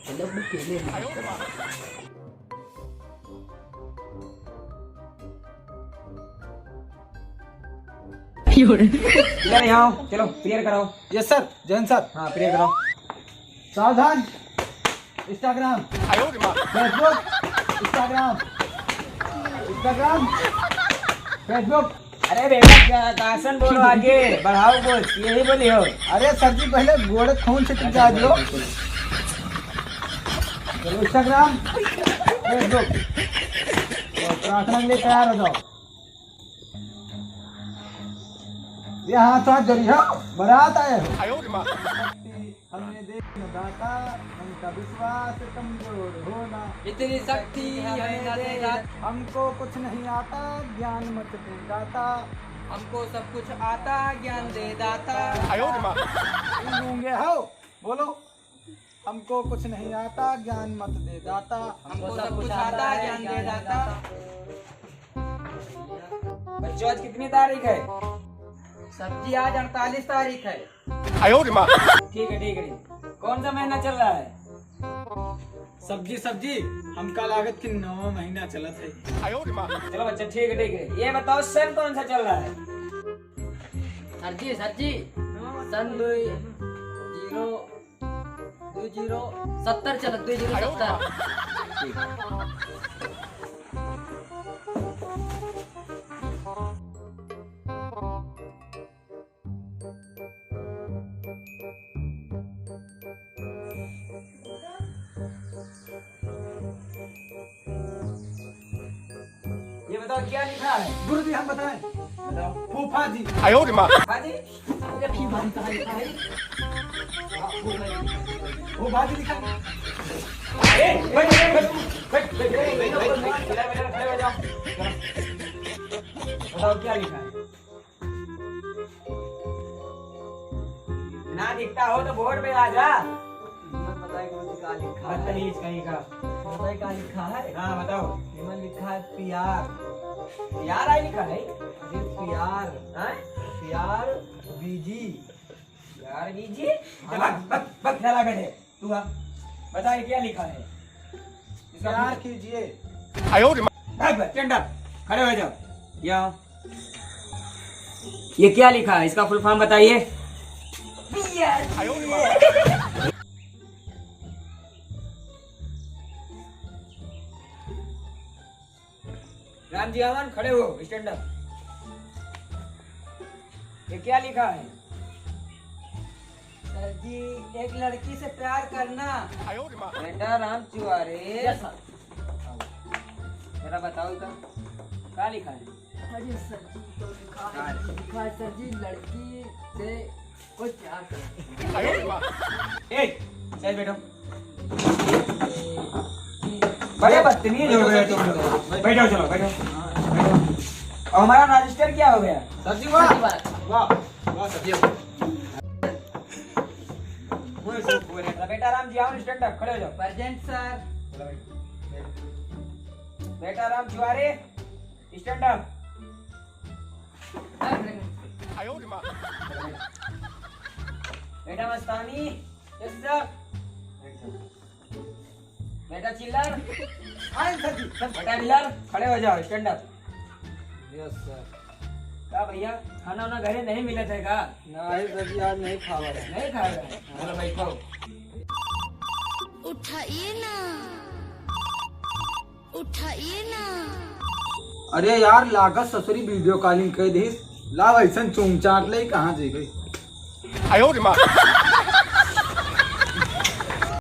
इधर यहाँ आओ, चलो क्लियर कराओ। Yes sir, Jain sir. हाँ क्लियर कराओ। सावधान। Instagram, Facebook, Instagram, Facebook. अरे बेटा कासन बोलो, आगे बढ़ाओ बोल, यही बोली हो। अरे सर जी पहले गोड़े खून से चिपका दो। चलो इंस्टाग्राम, फेसबुक, प्रार्थना के लिए तैयार हो जाओ। ये हाथ हाथ जरी हो, बारात आए हो। हमने देखा दाता, उनका विश्वास कमजोर होना। इतनी शक्ति हमें दे दाता, हमको कुछ नहीं आता, ज्ञान मत दे दाता। हमको सब कुछ आता, ज्ञान दे दाता। गूंगे हो, बोलो। हमको कुछ नहीं आता, ज्ञान मत दे दाता। हमको सब कुछ आता, ज्ञान दे दाता। बच्चों आज कितनी तारीख है? सब्जी आज 48 तारीख है। ठीक है ठीक है। कौन सा महीना चल रहा है? सब्जी हमका लागत कि 9 महीना चलत है। चलो बच्चा ठीक है ठीक है। ये बताओ सन कौन सा चल रहा है? सर जी सन 2070 चल 2070। ये बताओ क्या लिखा है? गुरु जी हम बताएं। बताओ। फूफा जी। हाँ जी। फूफा जी लिखा है। बताओ क्या लिखा है? ना दिखता हो तो बोर्ड पे आ जा। बदतमीज कहीं का। क्या लिखा है? हाँ बताओ। इसमें लिखा है प्यार। यार आई लिखा है। अरे प्यार, हाँ? प्यार बीजी। यार बीजी। बक चला बैठे तू। बता ये क्या लिखा है? इसका प्यार कीजिए। टेंडर खड़े हो जाओ। यहाँ ये क्या लिखा है? इसका फुल फॉर्म बताइए। राम जी आवन खड़े हो, स्टैंड अप। ये क्या लिखा है? सर जी एक लड़की से प्यार करना। बेटा राम चुआरे जरा बताओ तो क्या लिखा है? अरे सर जी तो लिखा है सर जी लड़की से कोई प्यार करना। चल बैठो। बड़े बदतमीज हो गए तुम लोग। बैठो चलो बैठो। और हमारा रजिस्टर क्या हो गया? सर जी वाह वाह वाह सर जी। बेटा राम जी आओ, स्टैंड अप खड़े हो जाओ। Present sir. बेटा राम चुआरे स्टैंड अप। बेटा मस्तानी यस सर। बेटा चिल्लर आए सर जी। बेटा बिलर खड़े हो जाओ, स्टैंड अप। Yes sir. क्या भैया खाना वाना घरे नहीं मिला था का? नहीं सर जी आज नहीं खा रहे। नहीं खा रहे? चलो बैठो। उठाइए ना, उठाइए ना। अरे यार लागत ससुरी वीडियो कॉलिंग कर दी। लाव ऐसा चूम चाट ले कहाँ जी गई।